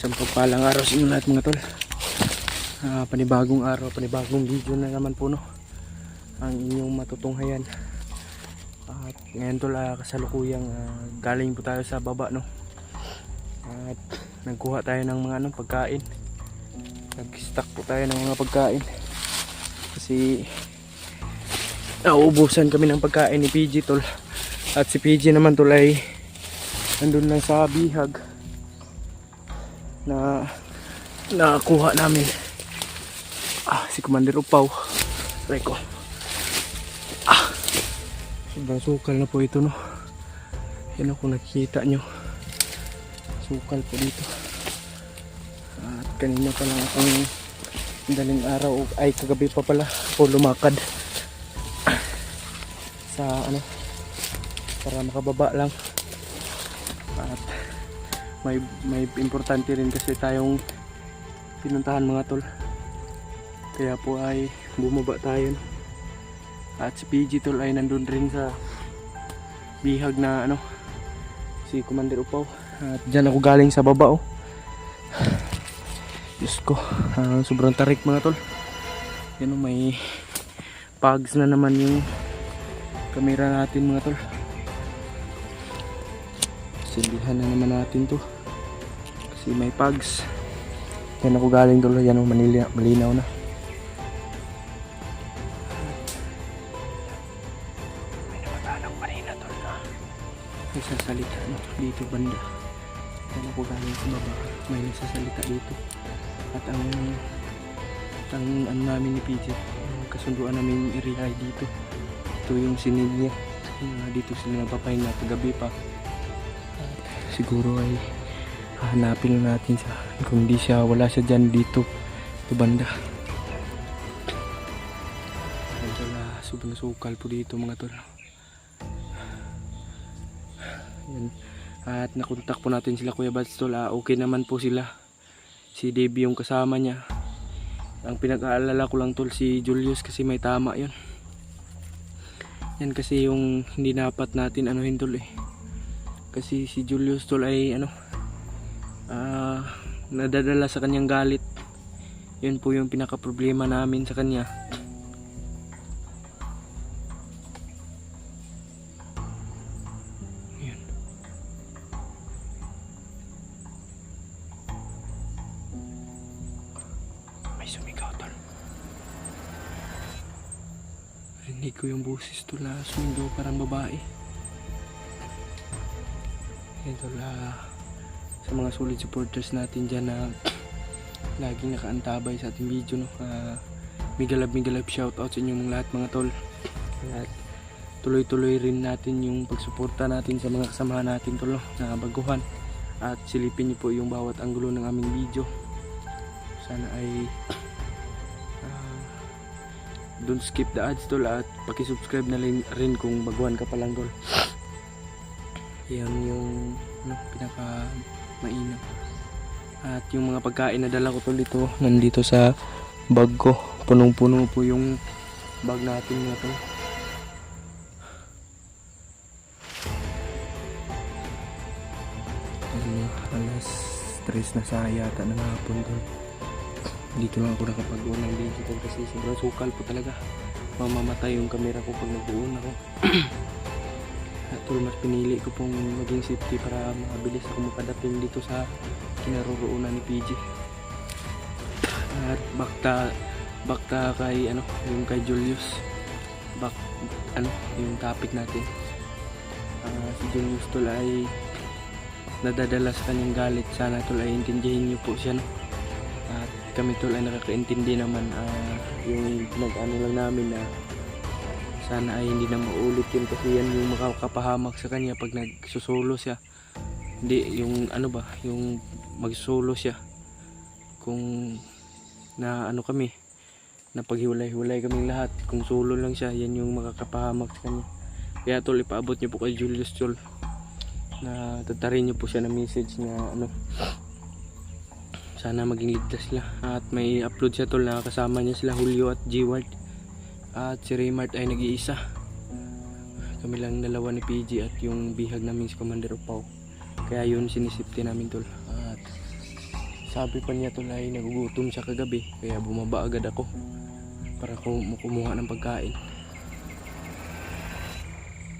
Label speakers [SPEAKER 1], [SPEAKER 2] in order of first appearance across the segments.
[SPEAKER 1] Isang pagpalang araw sa inyo lahat mga tol. Panibagong araw, panibagong video na naman po no, ang inyong matutunghayan. At ngayon tol, kasalukuyang galing po tayo sa baba no. At nagkuha tayo ng mga pagkain. Nag-stock po tayo ng mga pagkain. Kasi nauubusan kami ng pagkain ni PG tol. At si PG naman tol ay nandun lang sa bihag na nakuha namin. Si Commander Upaw. Reko. Sobrang sukal na po ito no. Yan kung nakikita nyo. Sukal po dito. At kanina pa lang akong daling araw ay kagabi pa pala po lumakad sa para makababa lang. At may importante rin kasi tayong pinuntahan mga tol, kaya po ay bumaba tayo. At si PG tol ay nandun rin sa bihag na si Commander Upaw. At dyan ako galing sa baba Diyos ko, sobrang tarik mga tol. Yan may pags na naman yung camera natin mga tol. Silbihan na naman natin to kasi may pags. Yan ako galing tol. Yan malinaw na. May nakatanong kanina tol na may sasalita dito banda. Yan ako galing sa baba. May nagsasalita dito. At ang namin ni PJ, kasunduan namin i-relay dito. Ito yung sinid niya. Dito sila nagpapahinga kagabi pa. Siguro ay hahanapin natin siya. Kung di siya, wala siya dyan dito banda. Sobrang sukal po dito mga tol. Yan. At nakontak po natin sila Kuya Bats tol. Okay naman po sila. Si Davey yung kasama niya. Ang pinag-aalala ko lang tol si Julius kasi may tama yun. Yan kasi yung hindi dapat natin anuhin tol Kasi si Julius tol ay nadadala sa kanyang galit. Yun po yung pinaka problema namin sa kanya. Yun. May sumigaw tol. Rinig ko yung boses tol na sumigaw parang babae. Ito sa mga solid supporters natin dyan na laging nakaantabay sa ating video no. Migalab shoutout sa inyong lahat mga tol. At tuloy-tuloy rin natin yung pagsuporta natin sa mga kasamahan natin tol na baguhan. At silipin niyo po yung bawat anggulo ng aming video. Sana ay don't skip the ads tol. At pakisubscribe na rin kung baguhan ka pa lang tol. Yan yung pinaka mainam. At yung mga pagkain na dala ko tol dito, nandito sa bag ko. Punong-puno po yung bag natin na to. Alas 3 na sa yata ng hapon tol. Dito lang ako nakapag-uon ng video tol kasi sobrang sukal po talaga. Mamamatay yung camera ko pag nag-uon ako. Tol, mas pinili ko pong maging safety para mabilis ako makadating dito sa kinaroroonan ni PG. At bakta kay yung kay Julius. Yung topic natin. Si Julius tol ay nadadala sa kanyang galit. Sana tol ay intindihin niyo po siya no. At kami tol ay nakakaintindi naman yung nag-ano lang namin na sana ay hindi na maulit yun kasi yan yung makakapahamak sa kanya pag nagsusulo siya. Hindi yung yung magsolo siya. Kung na kami na paghiwalay-hiwalay kaming lahat, kung solo lang siya, yan yung makakapahamak sa kanya. Kaya tol, ipaabot niyo po kay Julius tol na tatarin niyo po siya ng message na sana maging ligtas sila. At may upload siya tol na kasama niya sila Julio at G-Ward. At si Raymart ay nag-iisa. Kami lang dalawa ni PG at yung bihag namin si Commander Upaw. Kaya yun sinisipti namin tol. At Sabi pa niya tol ay nagugutom siya kagabi, kaya bumaba agad ako para kumuha ng pagkain.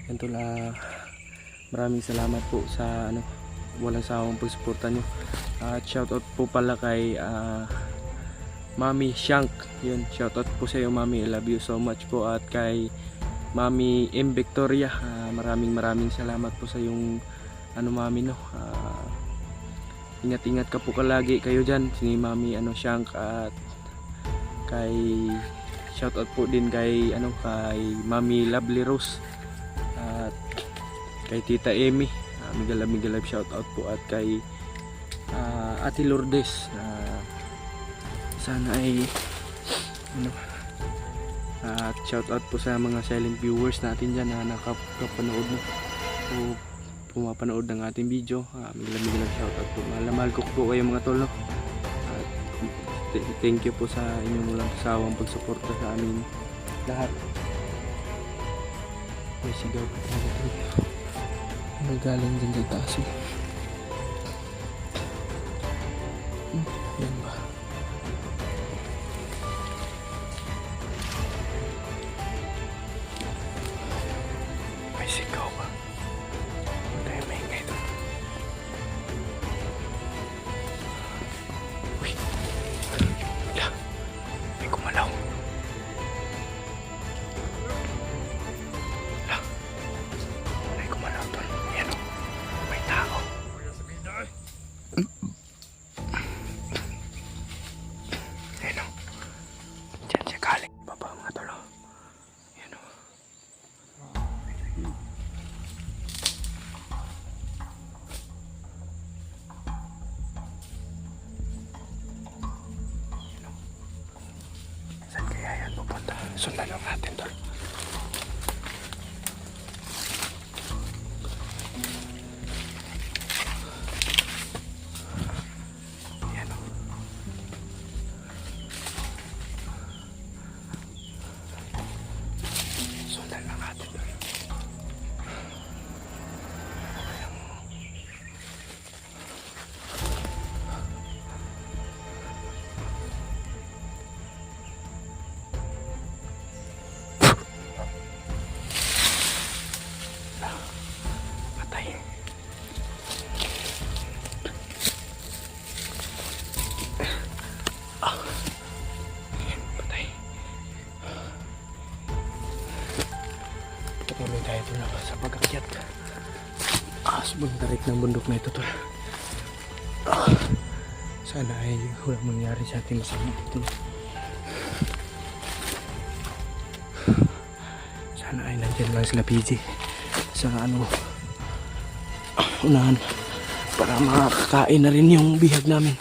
[SPEAKER 1] Yan tol, maraming salamat po sa walang sawang pagsuporta nyo. At shoutout po pala kay Mami Shank. Yun, shoutout po sa iyo Mami, I love you so much po. At kay Mami M. Victoria, maraming salamat po sa yung Mami no. Ingat-ingat ka po kalagi kayo dyan, si Mami Shank. At kay shoutout po din kay kay Mami Lovely Rose at kay Tita Amy. Migala shoutout po. At kay Ate Lourdes, sana ay at shoutout po sa mga silent viewers natin dyan na nakapanood mo o pumapanood ng ating video. Migala shoutout po. Mahal ko po kayo mga tol, no? At thank you po sa inyong walang sawang pagsuporta sa amin lahat. May sigaw po tayo. Ano galing dyan sa taas? Yan ba? May sigaw ba? Huwag tayo maingay ito. Uy! Wala! May kumalaw. Wala! May kumalaw doon. Yan o. May tao. Yan o. Diyan siya galing. Baba mga tolo. Yan o. Saan kaya yan pupunta? Sundan lang natin tol. Yan o. Sundan lang natin tol. Patay. Patay. Patuloy tayo ito na sa pag-akyat. Subang tarik ng bundok na ito tol. Sana ay walang mangyari sa ating masama dito. Sana ay nandyan lang sila PG sa unahan para makakain na rin yung bihag namin.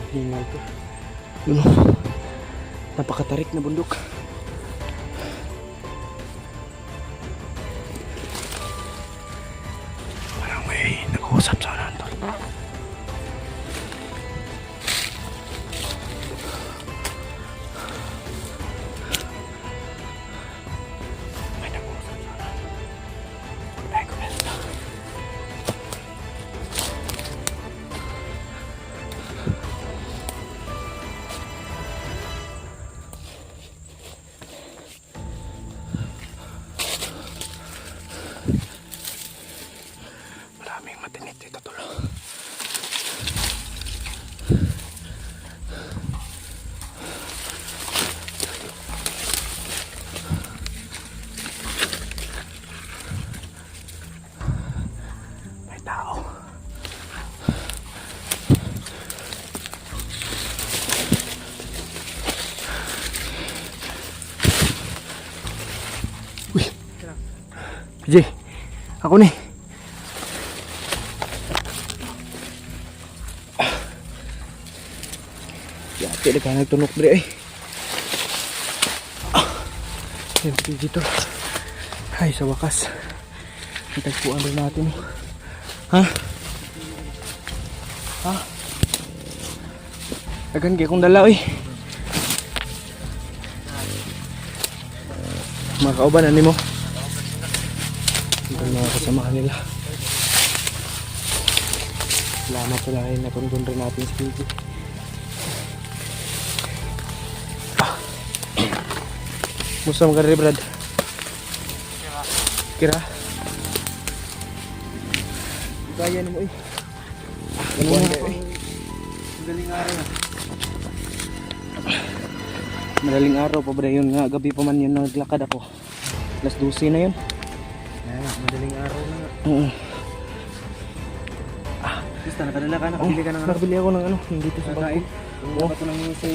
[SPEAKER 1] Hingal to. Yun o. Napakatarik na bundok. Parang may nag-uusap sa unahan tol. May nag-uusap sa unahan. Huwag tayo kumenta. Maraming matinit dito tol. May tao. Uy! PJ! Ako ni! Yate na ka nagtunok dre ay. Yan PJ tol. Ay sa wakas. Natagpuan rin natin. Ha? Ha? Agan kaya kong dala eh. mga kauban, ano mo? Ito mga kasamahan nila. Salamat pala rin, natundun rin natin si Pinky. Musta mga rin, Brad? Kira? Kaya ni mo eh. Madaling araw. Madaling araw pa ba yun nga, gabi pa man yun naglakad ako. Alas 12 na yun.
[SPEAKER 2] Madaling araw na nga.
[SPEAKER 1] Oo.
[SPEAKER 2] Basta nakadala ka, nakabili ka ng ano?
[SPEAKER 1] Nakabili ako ng ano, nandito sa
[SPEAKER 2] Nakakain.
[SPEAKER 1] bangko.
[SPEAKER 2] Yung dapat lang yung si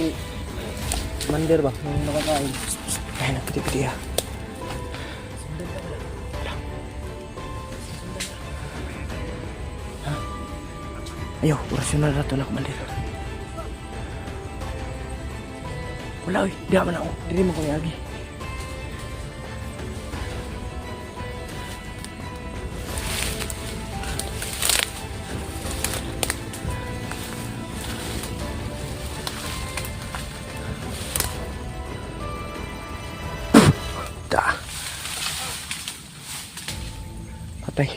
[SPEAKER 2] Mander ba? Yung nakakain.
[SPEAKER 1] Ay, napiti-piti ah. Ayaw, rasyonal na ito na kumalir. Wala oy, di man ako. Dili mo kami agi. Da. Patay.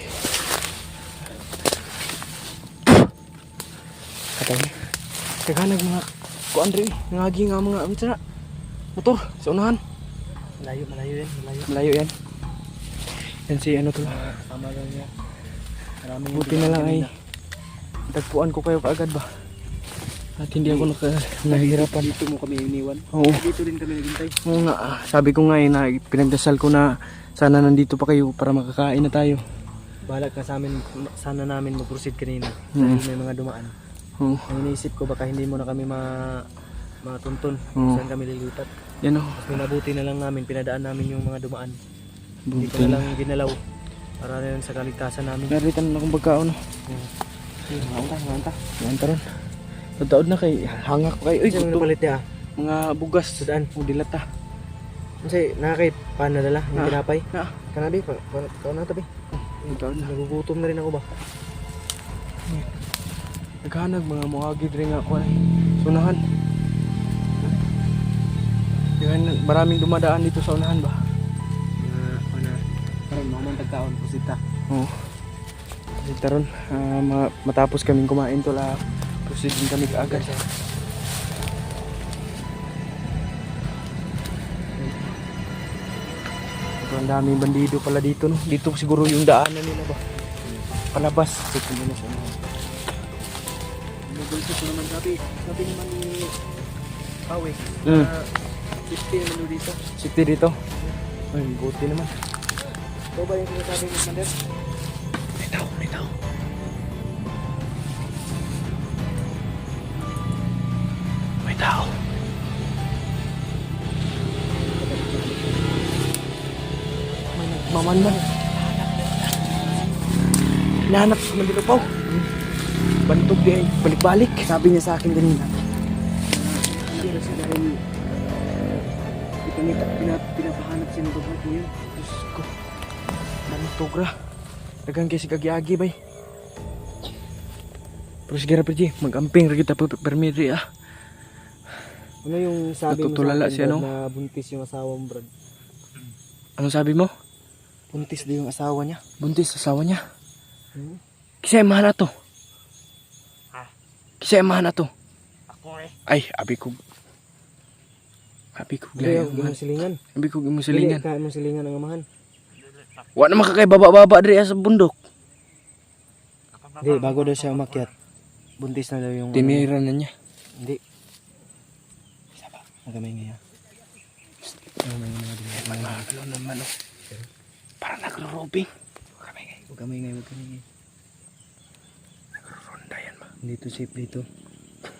[SPEAKER 1] Patay. Kaganag mga kuan rin, ngagi nga mga awit motor sa unahan.
[SPEAKER 2] Malayo yan, malayo.
[SPEAKER 1] Malayo yan. Yan si ano to.
[SPEAKER 2] Tama lang niya. Maraming
[SPEAKER 1] Buti na lang ay tagpuan ko kayo kaagad ba. At hindi ako nahihirapan.
[SPEAKER 2] Dito mo kami iniwan.
[SPEAKER 1] Oo.
[SPEAKER 2] Dito din kami naghintay.
[SPEAKER 1] Oo nga, sabi ko nga na pinagdasal ko na sana nandito pa kayo para makakain na tayo.
[SPEAKER 2] Balag ka sa amin, sana namin mag-proceed kanina.
[SPEAKER 1] Mm.
[SPEAKER 2] Dahil may mga dumaan.
[SPEAKER 1] Oo.
[SPEAKER 2] Ang iniisip ko baka hindi mo na kami matuntun
[SPEAKER 1] Oo.
[SPEAKER 2] saan kami lilipat.
[SPEAKER 1] Yan o.
[SPEAKER 2] Mas minabuti na lang namin, pinadaan namin yung mga dumaan. Hindi ko
[SPEAKER 1] Buti
[SPEAKER 2] na
[SPEAKER 1] na.
[SPEAKER 2] lang ginalaw para rin sa kaligtasan namin.
[SPEAKER 1] Naritan na akong pagkaon.
[SPEAKER 2] Nganta.
[SPEAKER 1] Yan taron. Tataod na kay hangak ko kayo. Uy,
[SPEAKER 2] Ay,
[SPEAKER 1] gusto.
[SPEAKER 2] palit ya.
[SPEAKER 1] Mga bugas.
[SPEAKER 2] Sudaan.
[SPEAKER 1] O dilata.
[SPEAKER 2] Kasi nakakit paano dala yung
[SPEAKER 1] Ah.
[SPEAKER 2] tinapay.
[SPEAKER 1] Ah.
[SPEAKER 2] Kanabi, ikaw na tabi.
[SPEAKER 1] Ikaw na.
[SPEAKER 2] Nagugutom na rin ako ba?
[SPEAKER 1] Naghanag mga muhagid rin ako ay sunahan. Yan, maraming dumadaan dito sa unahan ba?
[SPEAKER 2] Parang mga tagkaon po sita.
[SPEAKER 1] Oo. Kasi taron, matapos kaming kumain to la, proceed din kami kaagad. Ang daming bandido pala dito no. Dito siguro yung daanan nila ba? Palabas. Sige mo na siya.
[SPEAKER 2] Nagulso ko naman sabi naman ni Awe.
[SPEAKER 1] Mm.
[SPEAKER 2] 50 naman dito.
[SPEAKER 1] Safety dito. Ay, buti naman.
[SPEAKER 2] Ito ba yung sinasabi ni Mander?
[SPEAKER 1] May tao, may tao. May tao. May nagmamanman. Hinahanap sa Mandilupaw. Bantog di ay balik-balik.
[SPEAKER 2] Sabi niya sa akin kanina. Sila sila rin pinapahanap siya ng babae ko yun.
[SPEAKER 1] Diyos ko. Bantog ra. Dagang kasi kagi-agi bay. Pero sige ra Perji, mag-amping ra kita permiri ah.
[SPEAKER 2] Ano yung sabi mo sa
[SPEAKER 1] Natutulala
[SPEAKER 2] akin,
[SPEAKER 1] siya,
[SPEAKER 2] Brad,
[SPEAKER 1] no?
[SPEAKER 2] na buntis yung asawa mo, Brad?
[SPEAKER 1] Ano sabi mo?
[SPEAKER 2] Buntis daw yung asawa niya.
[SPEAKER 1] Buntis asawa niya.
[SPEAKER 2] Hmm?
[SPEAKER 1] Kisay mahal na to.
[SPEAKER 2] Ha?
[SPEAKER 1] Kisay mahal na to.
[SPEAKER 2] Ako eh.
[SPEAKER 1] Ay, abi ko. Abi ko
[SPEAKER 2] Hindi,
[SPEAKER 1] glayo
[SPEAKER 2] yung
[SPEAKER 1] man.
[SPEAKER 2] silingan.
[SPEAKER 1] Abi ko
[SPEAKER 2] Dili,
[SPEAKER 1] imusilingan.
[SPEAKER 2] kaya mong silingan ang amahan.
[SPEAKER 1] Wa na makakay baba-baba diri sa bundok.
[SPEAKER 2] Hindi, bago daw siya umakyat. Buntis na daw yung...
[SPEAKER 1] Tinira na niya.
[SPEAKER 2] Hindi. Magamay ngayon. Magamay ngayon.
[SPEAKER 1] Ano naman oh. Para nagro-robing.
[SPEAKER 2] Magamay ngayon.
[SPEAKER 1] Nagro-ronda yan ba?
[SPEAKER 2] Dito safe dito.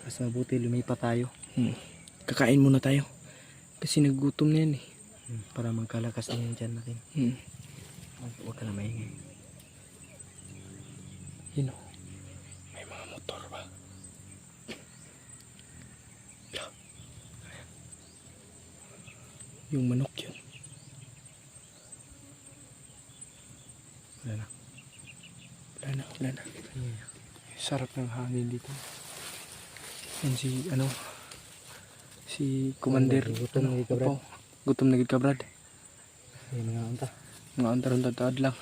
[SPEAKER 2] Mas mabuti lumipat tayo.
[SPEAKER 1] Kakain muna tayo. Kasi nagutom na yan eh.
[SPEAKER 2] Para magkalakas din yung tiyan natin. Huwag ka na maingay.
[SPEAKER 1] Yun oh. May mga motor ba? Yung manok yun.
[SPEAKER 2] Wala na.
[SPEAKER 1] Wala na. Sarap ng hangin dito. Yan si ano, si Commander.
[SPEAKER 2] Gutom na gid ka, Brad.
[SPEAKER 1] Opo. Gutom na gid ka, Brad.
[SPEAKER 2] Ay, mga unta.
[SPEAKER 1] Mga antaron tataad lang.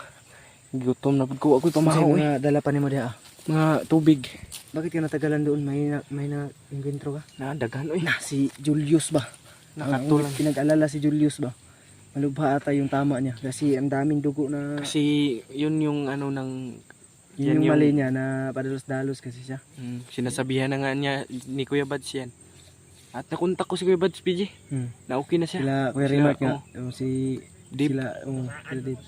[SPEAKER 1] Gutom na pud ko. Ako'y
[SPEAKER 2] Kasi
[SPEAKER 1] pamahaw eh.
[SPEAKER 2] mga dala pa ni mo diha.
[SPEAKER 1] Mga tubig.
[SPEAKER 2] Bakit ka natagalan doon? May na encuentro ka?
[SPEAKER 1] Nadaghan oy.
[SPEAKER 2] Na, si Julius ba?
[SPEAKER 1] Nakatulang.
[SPEAKER 2] Pinag-alala si Julius ba? Malubha ata yung tama niya. Kasi ang daming dugo na...
[SPEAKER 1] Kasi yun yung ano ng
[SPEAKER 2] Yun
[SPEAKER 1] yan
[SPEAKER 2] yung mali niya na padalos-dalos kasi siya.
[SPEAKER 1] sinasabihan na nga niya ni Kuya Bads yan. At nakontak ko si Kuya Bads PJ. Na okay na siya.
[SPEAKER 2] Sila, Kuya
[SPEAKER 1] Sila,
[SPEAKER 2] Remark nga. Si...
[SPEAKER 1] Deep.
[SPEAKER 2] Sila, sila Deep.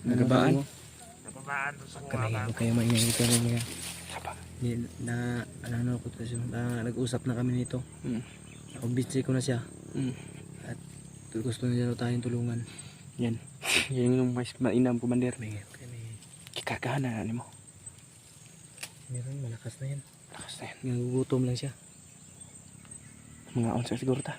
[SPEAKER 1] Nagabaan.
[SPEAKER 2] Huwag kayo maingay, huwag kayo maingay. Ano ko siya, nag-usap na kami nito. Nakumbinsi ko na siya. At gusto na niya tayong tulungan.
[SPEAKER 1] Yan. Yan yung mas mainam commander.
[SPEAKER 2] May
[SPEAKER 1] Kikagahan na mo.
[SPEAKER 2] meron, malakas na yan.
[SPEAKER 1] Lakas na yan.
[SPEAKER 2] Nagugutom lang siya.
[SPEAKER 1] Mga onsa siguro ta.